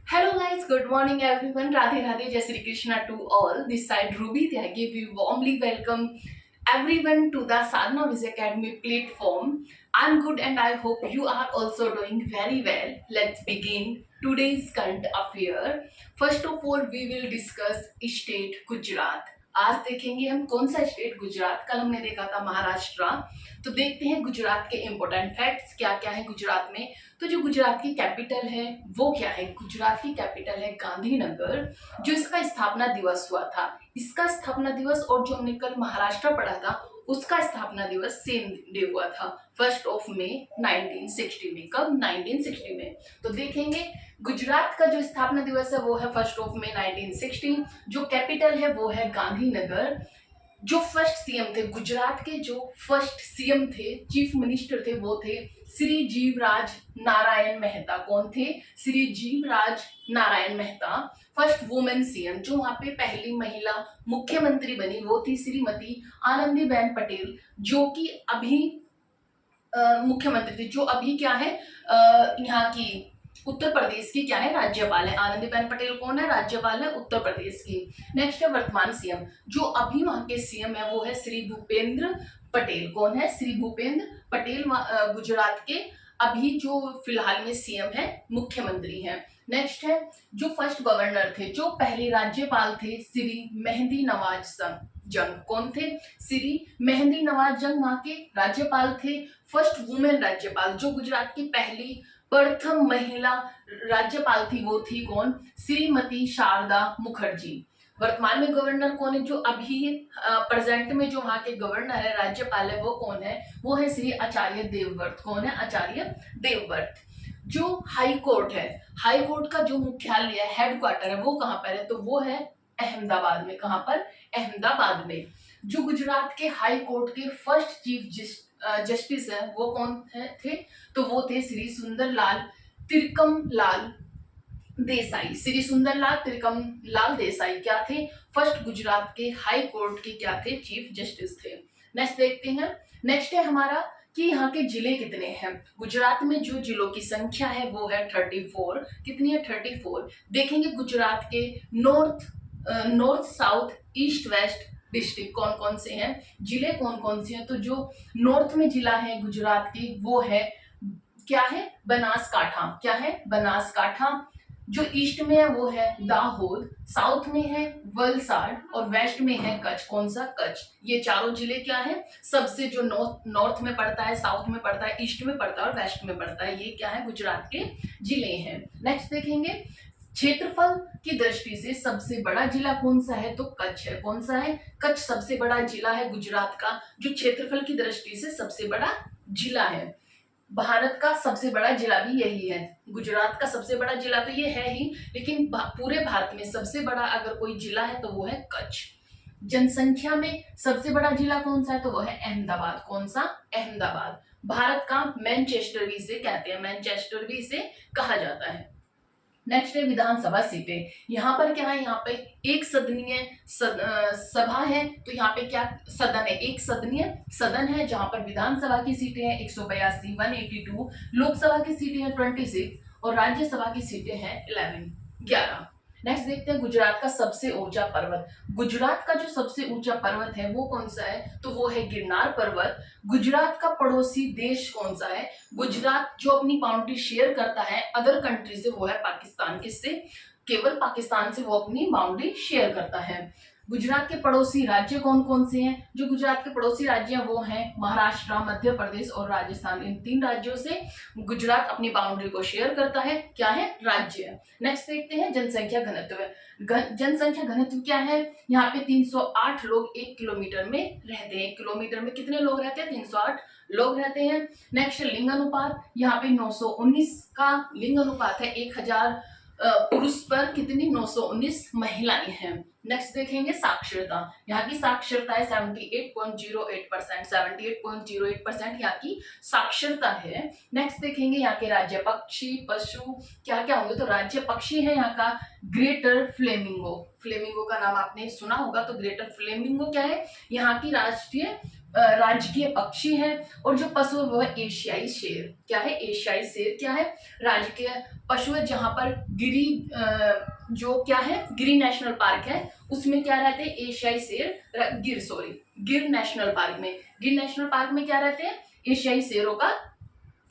Hello guys, good morning everyone. Radhe Radhe, Jai Shri Krishna to all. This side Ruby Tyagi. We warmly welcome everyone to the Sadhana Viz Academy platform. I'm good and I hope you are also doing very well. Let's begin today's current affair. First of all, we will discuss state Gujarat. आज देखेंगे हम कौन सा state Gujarat. कल हमने देखा था महाराष्ट्र। तो देखते हैं गुजरात के इंपॉर्टेंट फैक्ट्स क्या क्या है गुजरात में। तो जो गुजरात की कैपिटल है वो क्या है? गुजरात की कैपिटल है गांधीनगर। जो इसका स्थापना दिवस हुआ था, इसका स्थापना दिवस और जो हमने कल महाराष्ट्र पढ़ा था उसका स्थापना दिवस सेम डे हुआ था, 1 मई 1960 में। कब? 1960 में। तो देखेंगे गुजरात का जो स्थापना दिवस है वो है 1 मई 1960। जो कैपिटल है वो है गांधीनगर। जो फर्स्ट सीएम थे गुजरात के, जो फर्स्ट सीएम थे, चीफ मिनिस्टर थे, वो थे श्री जीवराज नारायण मेहता। कौन थे? Shri Jivraj Narayan Mehta. First women CM, जो वहां पे पहली महिला मुख्यमंत्री बनी, वो थी श्रीमती आनंदीबेन पटेल, जो कि अभी मुख्यमंत्री थी, जो अभी क्या है यहाँ की उत्तर प्रदेश की क्या है? राज्यपाल है। आनंदीबेन पटेल कौन है? राज्यपाल है उत्तर प्रदेश की। नेक्स्ट है वर्तमान सीएम, जो अभी वहां के सीएम है वो है श्री भूपेंद्र पटेल। कौन है? श्री भूपेंद्र पटेल गुजरात के अभी जो फिलहाल में सीएम है, मुख्यमंत्री है। नेक्स्ट है जो फर्स्ट गवर्नर थे, जो पहले राज्यपाल थे, श्री मेहंदी नवाज जंग। कौन थे? श्री मेहंदी नवाज जंग वहां के राज्यपाल थे। फर्स्ट वुमेन राज्यपाल, जो गुजरात की पहली प्रथम महिला राज्यपाल थी, वो थी कौन? श्रीमती शारदा मुखर्जी। वर्तमान में गवर्नर कौन है? जो अभी प्रेजेंट में जो वहां के गवर्नर है, राज्यपाल है, वो कौन है? वो है श्री आचार्य देवव्रत। कौन है? आचार्य देवव्रत। जो हाई कोर्ट है, हाई कोर्ट का जो मुख्यालय है, हेडक्वार्टर है, वो कहाँ पर है? तो वो है अहमदाबाद में। कहाँ पर? अहमदाबाद में। जो गुजरात के हाई कोर्ट के फर्स्ट चीफ जस्टिस है वो कौन थे? तो वो थे श्री सुंदरलाल तिरकमलाल देसाई। श्री सुंदरलाल तिरकमलाल देसाई क्या थे? फर्स्ट गुजरात के हाई कोर्ट के क्या थे? चीफ जस्टिस थे। नेक्स्ट देखते हैं। नेक्स्ट है हमारा कि यहाँ के जिले कितने हैं। गुजरात में जो जिलों की संख्या है वो है 34। कितनी है? 34। देखेंगे गुजरात के north south east west district कौन कौन से हैं, जिले कौन कौन से हैं। तो जो नॉर्थ में जिला है गुजरात की वो है क्या है? बनासकाठा। क्या है? बनासकाठा। जो ईस्ट में है वो है दाहोद, साउथ में है वलसाड और वेस्ट में है कच्छ। कौन सा? कच्छ। ये चारों जिले क्या है? सबसे जो नॉर्थ में पड़ता है, साउथ में पड़ता है, ईस्ट में पड़ता है और वेस्ट में पड़ता है, ये क्या है? गुजरात के जिले हैं। नेक्स्ट देखेंगे क्षेत्रफल की दृष्टि से सबसे बड़ा जिला कौन सा है? तो कच्छ है। कौन सा है? कच्छ सबसे बड़ा जिला है गुजरात का, जो क्षेत्रफल की दृष्टि से सबसे बड़ा जिला है। भारत का सबसे बड़ा जिला भी यही है। गुजरात का सबसे बड़ा जिला तो ये है ही, लेकिन पूरे भारत में सबसे बड़ा अगर कोई जिला है तो वो है कच्छ। जनसंख्या में सबसे बड़ा जिला कौन सा है? तो वो है अहमदाबाद। कौन सा? अहमदाबाद। भारत का मैनचेस्टर भी इसे कहते हैं, मैनचेस्टर भी इसे कहा जाता है। नेक्स्ट है विधानसभा सीटें। यहाँ पर क्या है? यहाँ पे एक सदनीय सभा है, तो यहाँ पे क्या सदन है? एक सदनीय सदन है, जहां पर विधानसभा की सीटें हैं 182, 182, लोकसभा की सीटें हैं 26 और राज्यसभा की सीटें हैं 11। नेक्स्ट देखते हैं गुजरात का सबसे ऊंचा पर्वत। गुजरात का जो सबसे ऊंचा पर्वत है वो कौन सा है? तो वो है गिरनार पर्वत। गुजरात का पड़ोसी देश कौन सा है? गुजरात जो अपनी बाउंड्री शेयर करता है अदर कंट्री से वो है पाकिस्तान। किससे? केवल पाकिस्तान से वो अपनी बाउंड्री शेयर करता है। गुजरात के पड़ोसी राज्य कौन कौन से हैं? जो गुजरात के पड़ोसी राज्य हैं वो हैं महाराष्ट्र, मध्य प्रदेश और राजस्थान। इन 3 राज्यों से गुजरात अपनी बाउंड्री को शेयर करता है। क्या है? राज्य। नेक्स्ट देखते हैं जनसंख्या घनत्व। जनसंख्या घनत्व क्या है? यहाँ पे 308 लोग 1 किलोमीटर में रहते हैं। 1 किलोमीटर में कितने लोग रहते हैं? 308 लोग रहते हैं। नेक्स्ट लिंग अनुपात, यहाँ पे 919 का लिंग अनुपात है। 1000 पुरुष पर कितनी? 919 महिलाएं हैं। नेक्स्ट देखेंगे साक्षरता। यहाँ की साक्षरता है 78.08%। 78.08% यहाँ की साक्षरता है। नेक्स्ट देखेंगे यहाँ के राज्य पक्षी पशु क्या क्या होंगे। तो राज्य पक्षी है यहाँ का ग्रेटर फ्लेमिंगो। फ्लेमिंगो का नाम आपने सुना होगा। तो ग्रेटर फ्लेमिंगो क्या है? यहाँ की राष्ट्रीय राजकीय पक्षी है। और जो पशु है वो है एशियाई शेर। क्या है? एशियाई शेर क्या है? राजकीय पशु है। जहां पर गिरी जो क्या है, गिरी नेशनल पार्क है उसमें क्या रहते हैं? एशियाई शेर। गिर नेशनल पार्क में, गिर नेशनल पार्क में क्या रहते हैं? एशियाई शेरों का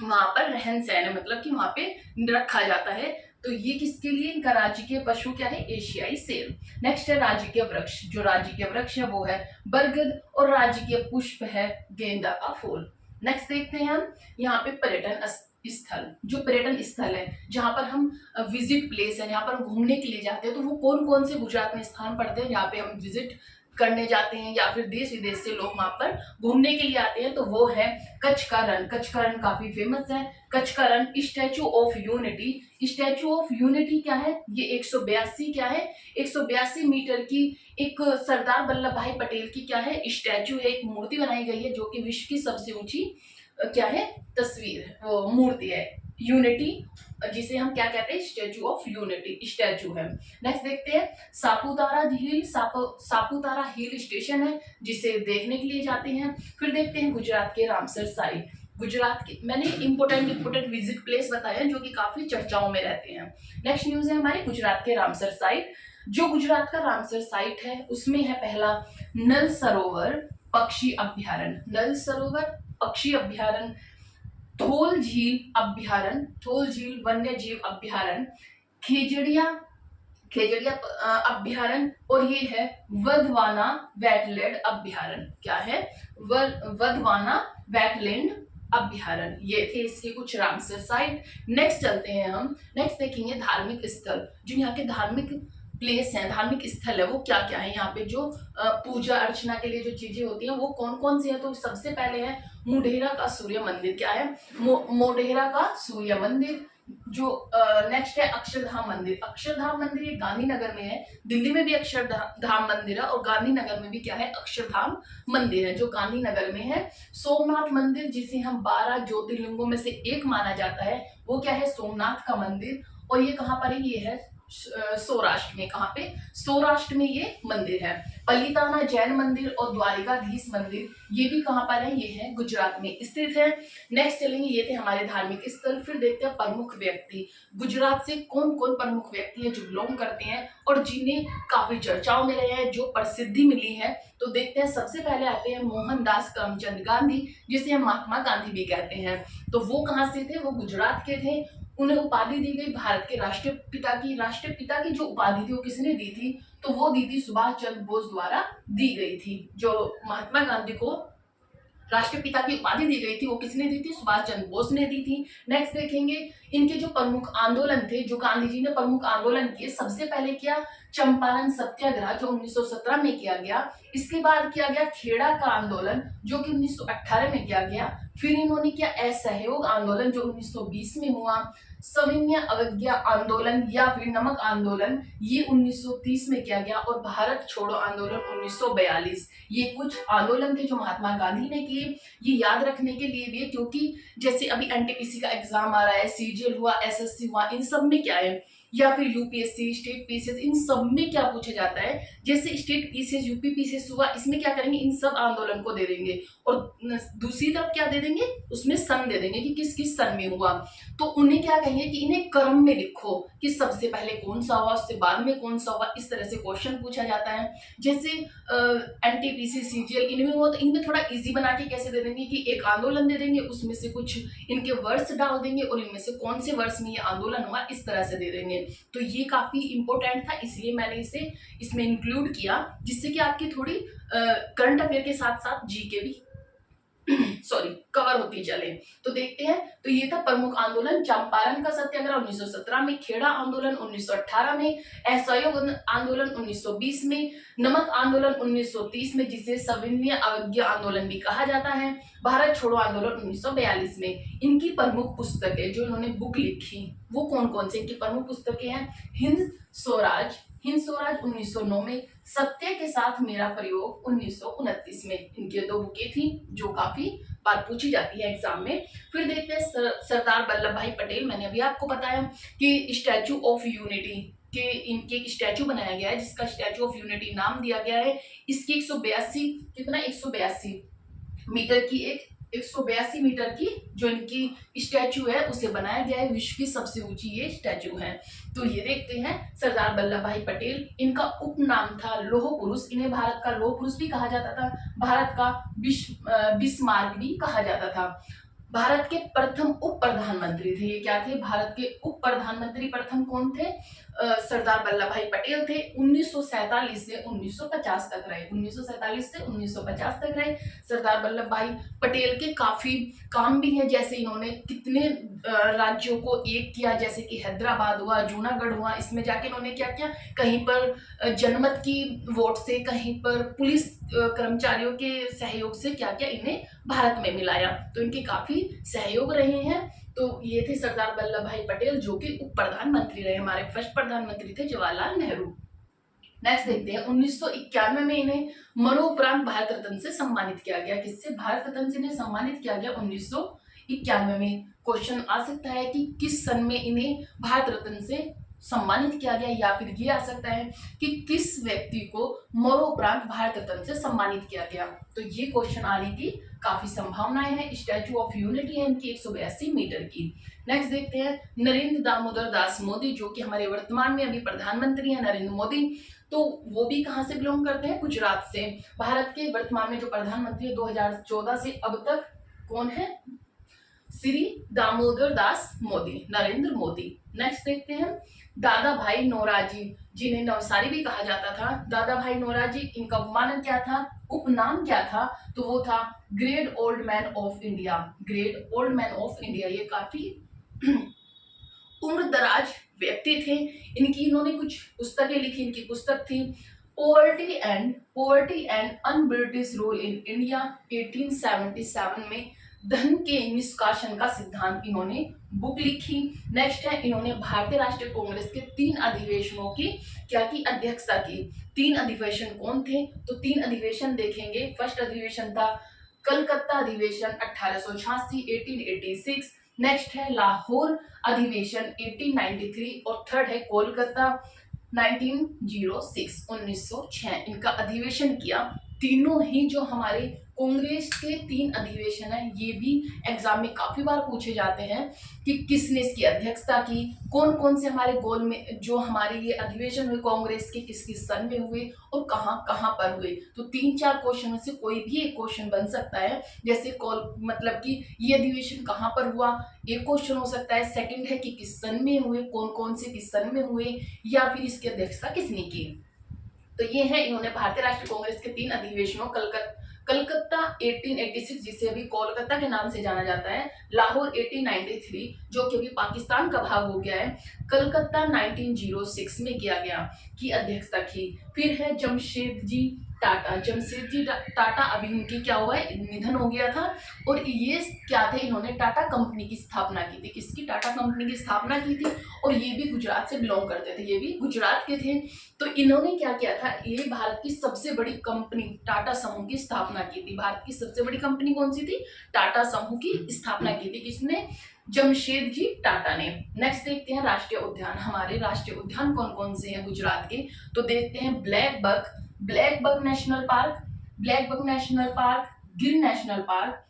वहां पर रहन सहन है, मतलब कि वहां पे रखा जाता है। तो ये किसके लिए? इनका राजकीय पशु क्या है? एशियाई सेब। नेक्स्ट है राजकीय वृक्ष। जो राजकीय वृक्ष है वो है बरगद और राजकीय पुष्प है गेंदा का फूल। नेक्स्ट देखते हैं हम यहाँ पे पर्यटन स्थल। जो पर्यटन स्थल है जहां पर हम विजिट प्लेस है, यहाँ पर घूमने के लिए जाते हैं, तो वो कौन कौन से गुजरात में स्थान पड़ते हैं यहाँ पे हम विजिट करने जाते हैं या फिर देश विदेश से लोग वहां पर घूमने के लिए आते हैं? तो वो है कच्छ का रण। कच्छ का रण काफी फेमस है। कच्छ का रण, statue of unity. Statue of unity क्या है? ये 182 क्या है? 182 मीटर की एक सरदार वल्लभ भाई पटेल की क्या है? स्टैचू है, एक मूर्ति बनाई गई है जो कि विश्व की सबसे ऊंची क्या है? तस्वीर, वो मूर्ति है यूनिटी, जिसे हम क्या कहते हैं? स्टैचू ऑफ यूनिटी स्टैचू है। नेक्स्ट देखते हैं सापुतारा झील। सापुतारा हिल स्टेशन है जिसे देखने के लिए जाते हैं। फिर देखते हैं गुजरात के रामसर साइट। गुजरात के मैंने इंपोर्टेंट विजिट प्लेस बताए हैं जो कि काफी चर्चाओं में रहते हैं। नेक्स्ट न्यूज है हमारी गुजरात के रामसर साइट। जो गुजरात का रामसर साइट है उसमें है पहला नल सरोवर पक्षी अभ्यारण्य। नल सरोवर पक्षी अभ्यारण्य, थोल झील अभ्यारण्य, थोल झील वन्य जीव अभ्यारण्य, खेजड़िया खेजड़िया अभ्यारण्य, और ये है वधवाना वेटलैंड अभ्यारण्य। क्या है? वधवाना वेटलैंड अभ्यारण्य। ये थे इसके कुछ रामसर साइट। नेक्स्ट चलते हैं हम। नेक्स्ट देखेंगे धार्मिक स्थल। जो यहाँ के धार्मिक प्लेस हैं, धार्मिक स्थल है, वो क्या क्या है? यहाँ पे जो पूजा अर्चना के लिए जो चीजें होती हैं वो कौन कौन सी है? तो सबसे पहले है मोढेरा का सूर्य मंदिर। क्या है? मोढेरा का सूर्य मंदिर। जो नेक्स्ट है अक्षरधाम मंदिर। अक्षरधाम मंदिर ये गांधीनगर में है। दिल्ली में भी अक्षरधाम मंदिर है और गांधीनगर में भी क्या है? अक्षरधाम मंदिर है जो गांधीनगर में है। सोमनाथ मंदिर, जिसे हम 12 ज्योतिर्लिंगों में से एक माना जाता है, वो क्या है? सोमनाथ का मंदिर। और ये कहाँ पर है? ये है सौराष्ट्र में। कहाँ पे? सौराष्ट्र में ये मंदिर है। पलिताना जैन मंदिर और द्वारिकाधीश मंदिर, ये भी कहाँ पर है? ये है गुजरात में स्थित है। नेक्स्ट चलेंगे, ये थे हमारे धार्मिक स्थल। फिर देखते हैं प्रमुख व्यक्ति। गुजरात से कौन कौन प्रमुख व्यक्ति है जो बिलोंग करते हैं और जिन्हें काफी चर्चाओं में रहे हैं, जो प्रसिद्धि मिली है? तो देखते हैं, सबसे पहले आते हैं मोहनदास करमचंद गांधी, जिसे हम महात्मा गांधी भी कहते हैं। तो वो कहाँ से थे? वो गुजरात के थे। उन्हें उपाधि दी गई भारत के राष्ट्रपिता की। राष्ट्रपिता की जो उपाधि थी वो किसने दी थी? तो वो दी थी सुभाष चंद्र बोस द्वारा दी गई थी। जो महात्मा गांधी को राष्ट्रपिता की उपाधि दी गई थी वो किसने दी थी? सुभाष चंद्र बोस ने दी थी। नेक्स्ट देखेंगे इनके जो प्रमुख आंदोलन थे, जो गांधी जी ने प्रमुख आंदोलन किए, सबसे पहले किया चंपारण सत्याग्रह जो 1917 में किया गया। इसके बाद किया गया खेड़ा का आंदोलन जो कि 1918 में किया गया। फिर इन्होंने किया असहयोग आंदोलन जो 1920 में हुआ। सविनय अवज्ञा आंदोलन या फिर नमक आंदोलन ये 1930 में किया गया। और भारत छोड़ो आंदोलन 1942। ये कुछ आंदोलन थे जो महात्मा गांधी ने किए। ये याद रखने के लिए भी है क्योंकि जैसे अभी एनटीपीसी का एग्जाम आ रहा है, सीजीएल हुआ, एसएससी हुआ, इन सब में क्या है, या फिर यूपीएससी, स्टेट पीसीएस, इन सब में क्या पूछा जाता है? जैसे स्टेट पीसीएस, यूपी पीसीएस हुआ, इसमें क्या करेंगे? इन सब आंदोलन को दे देंगे। और दूसरी तरफ क्या दे देंगे? उसमें सन दे देंगे कि किस किस सन में हुआ। तो उन्हें क्या कहेंगे कि इन्हें क्रम में लिखो कि सबसे पहले कौन सा हुआ, उससे बाद में कौन सा हुआ। इस तरह से क्वेश्चन पूछा जाता है। जैसे एनटीपीसी, सीजीएल, इनमें हुआ तो इनमें थोड़ा इजी बना के कैसे दे देंगे कि एक आंदोलन दे देंगे, उसमें से कुछ इनके वर्ष डाल देंगे और इनमें से कौन से वर्ष में ये आंदोलन हुआ, इस तरह से दे देंगे। तो ये काफी इंपॉर्टेंट था, इसलिए मैंने इसे इसमें इंक्लूड किया, जिससे कि आपकी थोड़ी करंट अफेयर के साथ साथ जीके भी सॉरी कवर होती चले। तो देखते हैं, तो ये था प्रमुख आंदोलन। चंपारण का सत्याग्रह 1917 में, खेड़ा आंदोलन 1918 में, असहयोग आंदोलन 1920 में, नमक आंदोलन 1930 में, जिसे सविनय अवज्ञा आंदोलन भी कहा जाता है, भारत छोड़ो आंदोलन 1942 में। इनकी प्रमुख पुस्तकें जो इन्होंने बुक लिखी वो कौन कौन से? इनकी प्रमुख पुस्तकें हैं हिंद स्वराज 1909 में, सत्य के साथ मेरा प्रयोग 1929 में। इनकी 2 बुकें थी जो काफी बार पूछी जाती है एग्जाम में। फिर देखते हैं सरदार वल्लभ भाई पटेल। मैंने अभी आपको बताया कि स्टैचू ऑफ यूनिटी के इनके एक स्टैचू बनाया गया है जिसका स्टैचू ऑफ यूनिटी नाम दिया गया है। इसकी 182 कितना 182 मीटर की एक 182 मीटर की जो इनकी स्टैचू है उसे बनाया गया है। विश्व की सबसे ऊंची ये स्टैचू है। तो ये देखते हैं सरदार वल्लभ भाई पटेल, इनका उपनाम था लौह पुरुष। इन्हें भारत का लौह पुरुष भी कहा जाता था, भारत का बिस्मार्क भी कहा जाता था। भारत के प्रथम उप प्रधानमंत्री थे। ये क्या थे? भारत के उप प्रधानमंत्री प्रथम कौन थे? सरदार वल्लभ भाई पटेल थे। 1947 से 1950 तक रहे। 1947 से 1950 तक रहे सरदार वल्लभ भाई पटेल। के काफी काम भी हैं, जैसे इन्होंने कितने राज्यों को एक किया, जैसे कि हैदराबाद हुआ, जूनागढ़ हुआ। इसमें जाके इन्होंने क्या किया, कहीं पर जनमत की वोट से, कहीं पर पुलिस कर्मचारियों के सहयोग से क्या क्या इन्हें भारत में मिलाया। तो इनके काफी सहयोग रहे हैं। तो ये थे सरदार वल्लभ भाई पटेल, जो कि उप प्रधानमंत्री रहे। हमारे फर्स्ट प्रधानमंत्री थे जवाहरलाल नेहरू। नेक्स्ट देखते हैं 1991 में इन्हें मरणोपरांत भारत रत्न से सम्मानित किया गया। किससे? भारत रत्न से इन्हें सम्मानित किया गया 1991 में। क्वेश्चन आ सकता है कि किस सन में इन्हें भारत रत्न से सम्मानित किया गया, या फिर ये आ सकता है कि किस व्यक्ति को मरणोपरांत भारत रत्न से सम्मानित किया गया। तो ये क्वेश्चन आने की काफी संभावनाएं हैं। स्टैचू ऑफ यूनिटी है इनकी 182 मीटर की। नेक्स्ट देखते हैं नरेंद्र दामोदर दास मोदी, जो कि हमारे वर्तमान में अभी प्रधानमंत्री हैं नरेंद्र मोदी। तो वो भी कहां से बिलोंग करते हैं? गुजरात से। भारत के वर्तमान में जो प्रधानमंत्री है 2014 से अब तक कौन है? श्री दामोदर दास मोदी, नरेंद्र मोदी। नेक्स्ट देखते हैं दादा भाई नौरोजी, जिन्हें नवसारी भी कहा जाता था। दादा भाई नौरोजी, इनका उपमान क्या था, उपनाम क्या था? तो वो था great old man of India. Great old man of India. ये काफी उम्र दराज व्यक्ति थे। इन्होंने कुछ पुस्तकें लिखी। इनकी पुस्तक थी poverty and un British rule in India 1877 में। धन के निष्कासन का सिद्धांत इन्होंने बुक लिखी। नेक्स्ट है इन्होंने भारतीय राष्ट्रीय कांग्रेस के 3 अधिवेशनों की क्या की? अध्यक्षता की। 3 अधिवेशन कौन थे? तो 3 अधिवेशन देखेंगे। फर्स्ट अधिवेशन था कलकत्ता अधिवेशन 1886 नेक्स्ट है लाहौर अधिवेशन 1893 और थर्ड है कोलकाता 1906 इनका अधिवेशन किया। तीनों ही जो हमारे कांग्रेस के 3 अधिवेशन है, ये भी एग्जाम में काफी बार पूछे जाते हैं कि किसने इसकी अध्यक्षता की, कौन कौन से हमारे गोल में जो हमारे ये अधिवेशन हुए कांग्रेस के किस किस सन में हुए और कहां कहां पर हुए। तो 3-4 क्वेश्चन में से कोई भी एक क्वेश्चन बन सकता है। जैसे मतलब कि ये अधिवेशन कहां पर हुआ, एक क्वेश्चन हो सकता है। सेकंड है कि किस सन में हुए, कौन कौन से किस सन में हुए, या फिर इसकी अध्यक्षता किसने की। तो ये है इन्होंने भारतीय राष्ट्रीय कांग्रेस के 3 अधिवेशनों कलकत्ता 1886 जिसे अभी कोलकाता के नाम से जाना जाता है, लाहौर 1893 जो कि अभी पाकिस्तान का भाग हो गया है, कलकत्ता 1906 में किया गया की अध्यक्षता की। फिर है जमशेदजी टाटा। जमशेदजी टाटा अभी उनकी क्या हुआ है, निधन हो गया था। और ये क्या थे, इन्होंने टाटा कंपनी की स्थापना की थी। किसकी? टाटा कंपनी की स्थापना की थी। और ये भी गुजरात से बिलोंग करते थे, ये भी गुजरात के थे। तो इन्होंने क्या किया था, ये भारत की सबसे बड़ी कंपनी टाटा समूह की स्थापना की थी। भारत की सबसे बड़ी कंपनी कौन सी थी? टाटा समूह की स्थापना की थी। किसने? जमशेदजी टाटा ने। नेक्स्ट देखते हैं राष्ट्रीय उद्यान। हमारे राष्ट्रीय उद्यान कौन कौन से हैं गुजरात के? तो देखते हैं ब्लैक बक नेशनल पार्क, गिर नेशनल पार्क,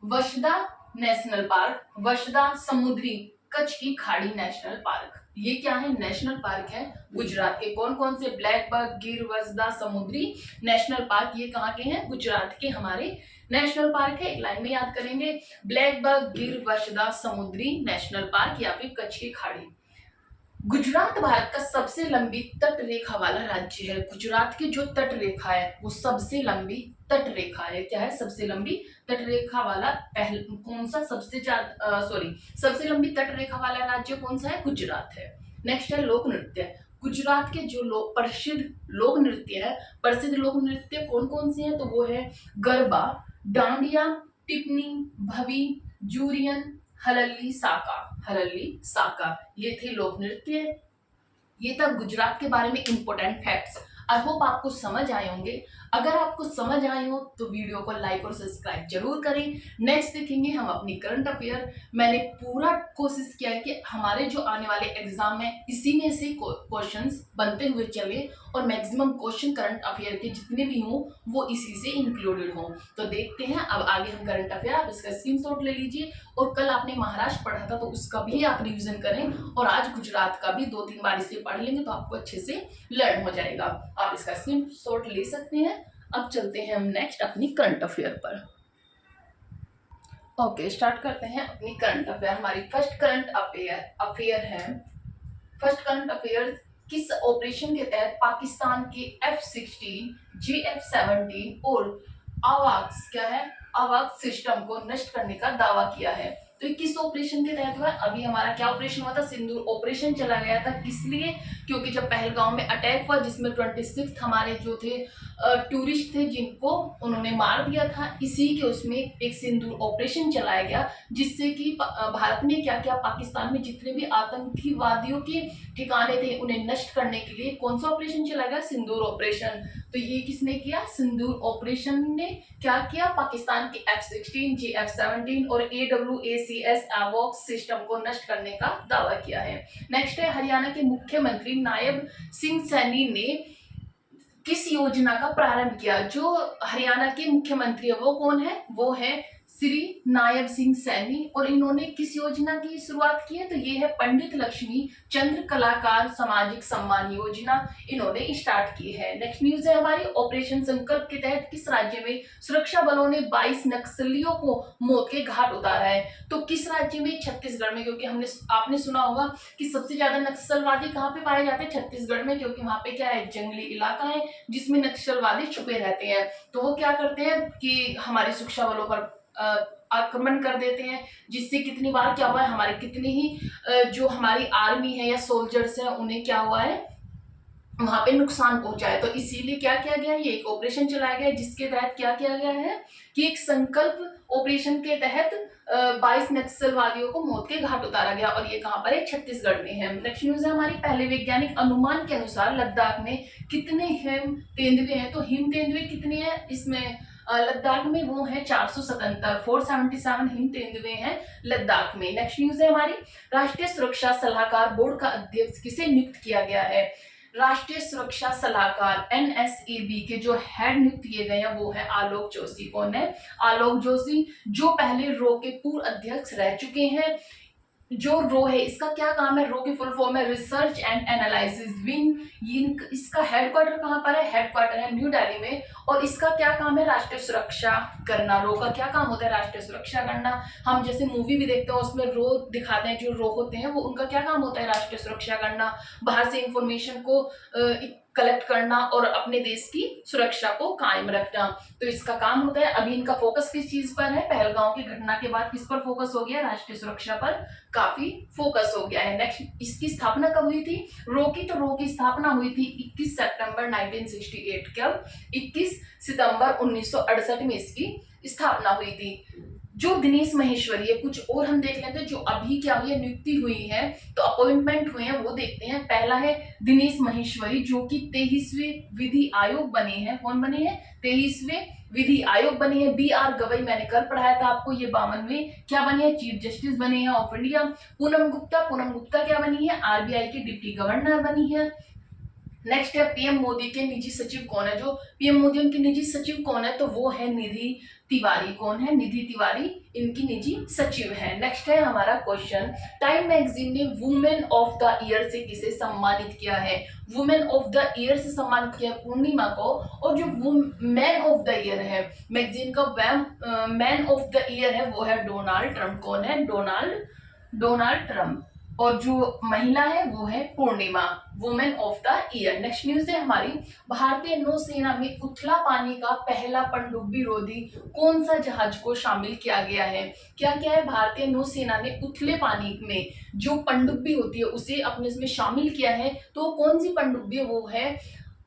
वशदा नेशनल पार्क, वशदा समुद्री कच्छ की खाड़ी नेशनल पार्क। ये क्या है? नेशनल पार्क है गुजरात के। कौन कौन से? ब्लैक बक, गिर, वशदा, समुद्री नेशनल पार्क। ये कहाँ के हैं? गुजरात के हमारे नेशनल पार्क है। एक लाइन में याद करेंगे, ब्लैक बक, गिर, वशदा, समुद्री नेशनल पार्क या फिर कच्छ की खाड़ी। गुजरात भारत का सबसे लंबी तट रेखा वाला राज्य है। गुजरात की जो तट रेखा है वो सबसे लंबी तट रेखा है। क्या है? सबसे लंबी तट रेखा वाला कौन सा? सबसे लंबी तट रेखा वाला राज्य कौन सा है? गुजरात है। नेक्स्ट है लोक नृत्य। गुजरात के जो प्रसिद्ध लोक नृत्य कौन कौन से हैं? तो वो है गरबा, डांडिया, टिप्पणी, भवी, जूरियन, हलली साका। ये थे लोक नृत्य। ये था गुजरात के बारे में इंपॉर्टेंट फैक्ट्स। आई होप आपको समझ आए होंगे। अगर आपको समझ आई हो तो वीडियो को लाइक और सब्सक्राइब जरूर करें। नेक्स्ट देखेंगे हम अपनी करंट अफेयर। मैंने पूरा कोशिश किया है कि हमारे जो आने वाले एग्जाम है इसी में से क्वेश्चंस बनते हुए चले और मैक्सिमम क्वेश्चन करंट अफेयर के जितने भी हों वो इसी से इंक्लूडेड हों। तो देखते हैं अब आगे हम करंट अफेयर, आप इसका स्क्रीनशॉट ले लीजिए और कल आपने महाराष्ट्र पढ़ा था तो उसका भी आप रिविजन करें और आज गुजरात का भी 2-3 बार इसे पढ़ लेंगे तो आपको अच्छे से लर्न हो जाएगा। आप इसका स्क्रीनशॉट ले सकते हैं। अब चलते हैं हम नेक्स्ट अपनी करंट अफेयर पर। ओके, स्टार्ट करते हैं अपनी करंट अफेयर। हमारी फर्स्ट करंट अफेयर है। फर्स्ट करंट अफेयर, किस ऑपरेशन के तहत पाकिस्तान के F-16, JF-17 और आवाक्स क्या है आवाक्स सिस्टम को नष्ट करने का दावा किया है? तो ये किस ऑपरेशन के तहत हुआ? अभी हमारा क्या ऑपरेशन हुआ था? सिंदूर ऑपरेशन चला गया था। किस लिए? क्योंकि जब पहलगांव में अटैक हुआ जिसमें 26 हमारे जो थे टूरिस्ट थे जिनको उन्होंने मार दिया था, इसी के उसमें एक सिंदूर ऑपरेशन चलाया गया जिससे कि भारत ने क्या किया, पाकिस्तान में जितने भी आतंकवादियों के ठिकाने थे उन्हें नष्ट करने के लिए कौन सा ऑपरेशन चला गया? सिंदूर ऑपरेशन। तो ये किसने किया? सिंदूर ऑपरेशन ने क्या किया? पाकिस्तान के F-16, JF-17 और AWACS AWACS सिस्टम को नष्ट करने का दावा किया है। नेक्स्ट है, हरियाणा के मुख्यमंत्री नायब सिंह सैनी ने किस योजना का प्रारंभ किया? जो हरियाणा के मुख्यमंत्री है वो कौन है? वो है श्री नायब सिंह सैनी और इन्होंने किस योजना की शुरुआत की है? तो ये है पंडित लक्ष्मी चंद्र कलाकार सामाजिक सम्मान योजना, इन्होंने स्टार्ट की है। नेक्स्ट न्यूज है हमारी, ऑपरेशन संकल्प के तहत किस राज्य में सुरक्षा बलों ने 22 नक्सलियों को मौत के घाट उतारा है? तो किस राज्य में? छत्तीसगढ़ में, क्योंकि आपने सुना होगा कि सबसे ज्यादा नक्सलवादी कहाँ पे पाए जाते हैं? छत्तीसगढ़ में, क्योंकि वहां पे क्या है, जंगली इलाका है जिसमें नक्सलवादी छुपे रहते हैं। तो वो क्या करते हैं कि हमारे सुरक्षा बलों पर आक्रमण कर देते हैं, जिससे कितनी बार क्या हुआ है, हमारे कितनी ही जो हमारी आर्मी है या सोल्जर्स है उन्हें क्या हुआ है, वहां पे नुकसान पहुंचा है। तो इसीलिए क्या किया गया, ये एक ऑपरेशन चलाया गया जिसके तहत क्या किया गया है कि एक संकल्प ऑपरेशन के तहत 22 नक्सलवादियों को मौत के घाट उतारा गया और ये कहां पर है? छत्तीसगढ़ में है। नेक्स्ट न्यूज है हमारी, पहले वैज्ञानिक अनुमान के अनुसार लद्दाख में कितने हिम तेंदुए हैं? तो हिम तेंदुए कितने हैं इसमें? लद्दाख में वो है 477 हिम तेंदुए हैं लद्दाख में। नेक्स्ट न्यूज है हमारी, राष्ट्रीय सुरक्षा सलाहकार बोर्ड का अध्यक्ष किसे नियुक्त किया गया है? राष्ट्रीय सुरक्षा सलाहकार NSAB के जो हेड नियुक्त किए गए हैं वो है आलोक जोशी। कौन है? आलोक जोशी, जो पहले रो के पूर्व अध्यक्ष रह चुके हैं। जो रो है इसका क्या काम है? रो की फुल फॉर्म है रिसर्च एंड एनालिसिस विंग। इसका हेडक्वार्टर कहाँ पर है? हेडक्वार्टर है न्यू दिल्ली में। और इसका क्या काम है? राष्ट्रीय सुरक्षा करना। रो का क्या काम होता है? राष्ट्रीय सुरक्षा करना। हम जैसे मूवी भी देखते हैं उसमें रो दिखाते हैं, जो रो होते हैं वो उनका क्या काम होता है? राष्ट्रीय सुरक्षा करना, बाहर से इंफॉर्मेशन को कलेक्ट करना और अपने देश की सुरक्षा को कायम रखना। तो इसका काम होता है। अभी इनका फोकस किस चीज पर है? पहलगांव की घटना के बाद किस पर फोकस हो गया? राष्ट्रीय सुरक्षा पर काफी फोकस हो गया है। नेक्स्ट, इसकी स्थापना कब हुई थी रो की? तो रो की स्थापना हुई थी 21 सितंबर 1968। कब? 21 सितंबर 1968 में इसकी स्थापना हुई थी। जो दिनेश महेश्वरी है, कुछ और हम देख लेते हैं जो अभी क्या हुई है, नियुक्ति हुई है, तो अपॉइंटमेंट हुए हैं वो देखते हैं। पहला है दिनेश महेश्वरी जो कि 23वें विधि आयोग बने हैं। कौन बने हैं? 23वें विधि आयोग बने हैं। BR गवई, मैंने कल पढ़ाया था आपको, ये 52वें क्या बने हैं? चीफ जस्टिस बने हैं ऑफ इंडिया। पूनम गुप्ता क्या बनी है? RBI की डिप्टी गवर्नर बनी है। नेक्स्ट है PM मोदी के निजी सचिव कौन है? जो PM मोदी उनके निजी सचिव कौन है? तो वो है निधि तिवारी। कौन है? निधि तिवारी इनकी निजी सचिव है। नेक्स्ट है हमारा क्वेश्चन, टाइम मैगजीन ने वुमेन ऑफ द ईयर से किसे सम्मानित किया है? वुमेन ऑफ द ईयर से सम्मानित किया पूर्णिमा को। और जो मैन ऑफ द ईयर है मैगजीन का मैन ऑफ द ईयर है वो है डोनाल्ड ट्रंप। कौन है? Donald Trump. और जो महिला है वो है Purnima, women of the year. Next news है हमारी, भारतीय नौसेना में उथला पानी का पहला पनडुब्बी रोधी कौन सा जहाज को शामिल किया गया है? क्या क्या है? भारतीय नौसेना ने उथले पानी में जो पनडुब्बी होती है उसे अपने इसमें शामिल किया है। तो कौन सी पनडुब्बी है? वो है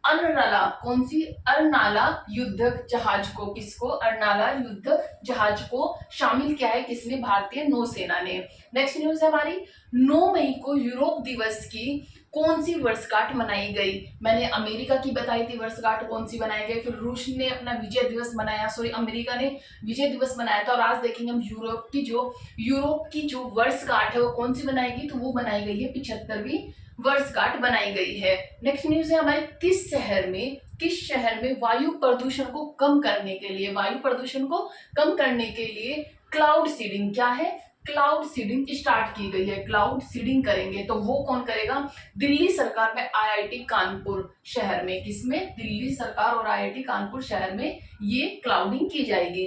अर्नाला। कौन सी? अर्नाला युद्धक जहाज को। किसको? अर्नाला युद्धक जहाज को शामिल किया है किसने? भारतीय नौसेना ने। नेक्स्ट न्यूज है हमारी, 9 मई को यूरोप दिवस की कौन सी वर्षगांठ मनाई गई? मैंने अमेरिका की बताई थी वर्षगांठ कौन सी बनाई गई, फिर रूस ने अपना विजय दिवस मनाया, सॉरी अमेरिका ने विजय दिवस मनाया था, और आज देखेंगे हम यूरोप की जो वर्षगांठ है वो कौन सी बनाएगी, तो वो बनाई गई है 75वीं वर्षगांठ बनाई गई है। नेक्स्ट न्यूज है हमारे, किस शहर में वायु प्रदूषण को कम करने के लिए क्लाउड सीडिंग, क्या है, क्लाउड सीडिंग स्टार्ट की गई है। क्लाउड सीडिंग करेंगे तो वो कौन करेगा? दिल्ली सरकार में आईआईटी कानपुर शहर में, किसमें? दिल्ली सरकार और आईआईटी कानपुर शहर में ये क्लाउडिंग की जाएगी।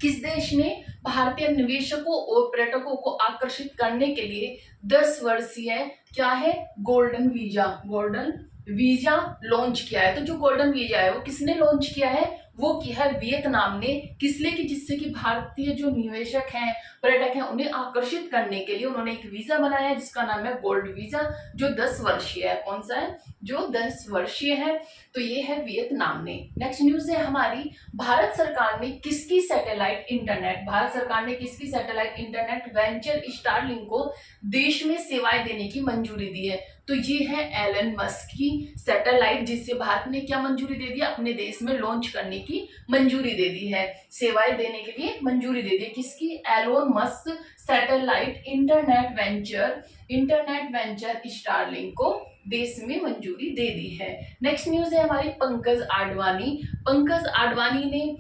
किस देश ने भारतीय निवेशकों और पर्यटकों को आकर्षित करने के लिए 10 वर्षीय क्या है, गोल्डन वीजा लॉन्च किया है? तो जो गोल्डन वीजा है वो किसने लॉन्च किया है? वो किया है वियतनाम ने। किस लिए? कि जिससे कि भारतीय जो निवेशक हैं, पर्यटक हैं, उन्हें आकर्षित करने के लिए उन्होंने एक वीजा बनाया है जिसका नाम है गोल्ड वीजा, जो 10 वर्षीय है। कौन सा है? जो 10 वर्षीय है, तो ये है वियतनाम ने। नेक्स्ट न्यूज है हमारी, भारत सरकार ने किसकी सैटेलाइट इंटरनेट वेंचर स्टारलिंक को देश में सेवाएं देने की मंजूरी दी है? तो ये है एलन मस्क की सैटेलाइट, जिससे भारत ने क्या मंजूरी दे दी? अपने देश में लॉन्च करने की मंजूरी दे दी है, सेवाएं देने के लिए मंजूरी दे दी है। किसकी? Elon Musk satellite internet venture Starlink को देश में मंजूरी दे दी है। नेक्स्ट न्यूज है हमारी, पंकज आडवाणी ने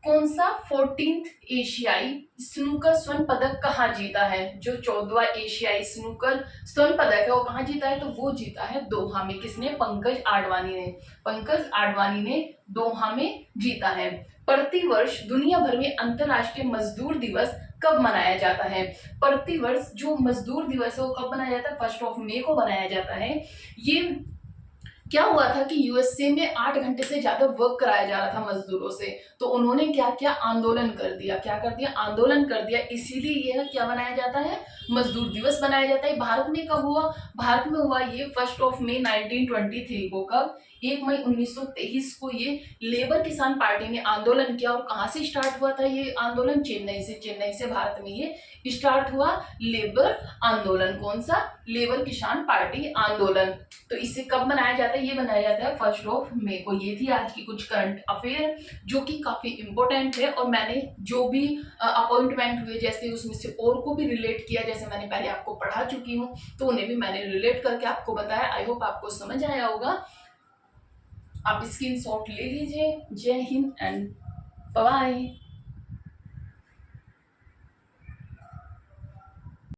कौन सा 14th एशियाई स्नूकर स्वर्ण पदक कहाँ जीता है? जो 14वां एशियाई स्नूकर स्वर्ण पदक है वो कहाँ जीता है? तो वो जीता है दोहा में। किसने? पंकज आडवाणी ने दोहा में जीता है। प्रतिवर्ष दुनिया भर में अंतरराष्ट्रीय मजदूर दिवस कब मनाया जाता है? प्रतिवर्ष जो मजदूर दिवस है वो कब मनाया जाता है? 1 मई को मनाया जाता है। ये क्या हुआ था कि यूएसए में 8 घंटे से ज्यादा वर्क कराया जा रहा था मजदूरों से, तो उन्होंने क्या किया? आंदोलन कर दिया। इसीलिए यह क्या बनाया जाता है? मजदूर दिवस बनाया जाता है। भारत में कब हुआ? भारत में हुआ ये 1 मई 1923 को। कब? 1 मई 1923 को ये लेबर किसान पार्टी ने आंदोलन किया। और कहाँ से स्टार्ट हुआ था ये आंदोलन? चेन्नई से भारत में ये स्टार्ट हुआ लेबर आंदोलन। कौन सा? लेबर किसान पार्टी आंदोलन। तो इसे कब मनाया जाता है? ये मनाया जाता है 1 मई को। ये थी आज की कुछ करंट अफेयर जो कि काफी इंपॉर्टेंट है, और मैंने जो भी अपॉइंटमेंट हुए जैसे उसमें से और को भी रिलेट किया, जैसे मैंने पहले आपको पढ़ा चुकी हूँ तो उन्हें भी मैंने रिलेट करके आपको बताया। आई होप आपको समझ आया होगा। आप स्क्रीनशॉट ले लीजिए। जय हिंद एंड बाय।